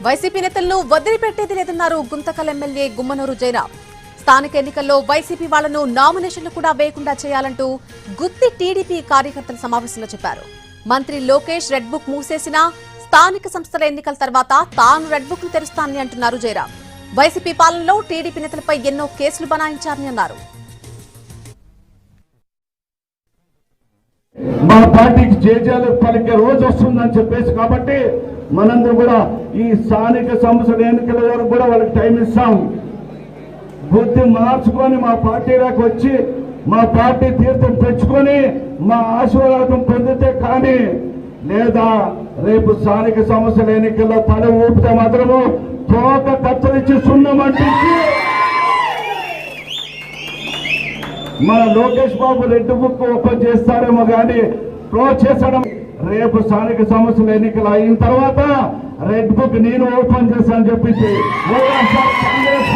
YCP నేతలను వదిలిపెట్టేది లేదన్నారు Guntakal MLA Gummanuru Jayaram. స్థానిక ఎన్నికల్లో వైసీపీ వాళ్లను నామినేషన్లు కూడా వేయకుండా చేయాలంటూ గుత్తి టీడీపీ కార్యకర్తల సమావేశంలో చెప్పారు. మంత్రి లోకేష్ రెడ్ బుక్ మూసేసినా స్థానిక సంస్థల ఎన్నికల తర్వాత తాను రెడ్ బుక్ ను తెరుస్తానని అంటున్నారు జయరాం. వైసీపీ పాలనలో టీడీపీ నేతలపై ఎన్నో కేసులు బనాయించారని అన్నారు. మా పార్టీకి జేజేలు పలికే రోజు వస్తుందని చెప్పేసి కాబట్టి మనందరూ కూడా ఈ స్థానిక సంస్థల ఎన్నికల వరకు కూడా వాళ్ళకి టైం ఇస్తాం. బుద్ధి మార్చుకొని మా పార్టీలోకి వచ్చి మా పార్టీ తీర్థం తెచ్చుకొని మా ఆశీర్వాదం పొందితే కానీ లేదా రేపు స్థానిక సంస్థల ఎన్నికల్లో తల ఊపితే మాత్రము తోక కత్తరించి సున్నమంటే మన Lokesh Babu red book open చేస్తారేమో కానీ క్లోజ్ చేసడం. రేపు స్థానిక సంస్థల ఎన్నికలు అయిన తర్వాత రెడ్ బుక్ నేను ఓపెన్ చేస్తానని చెప్పేసి కాంగ్రెస్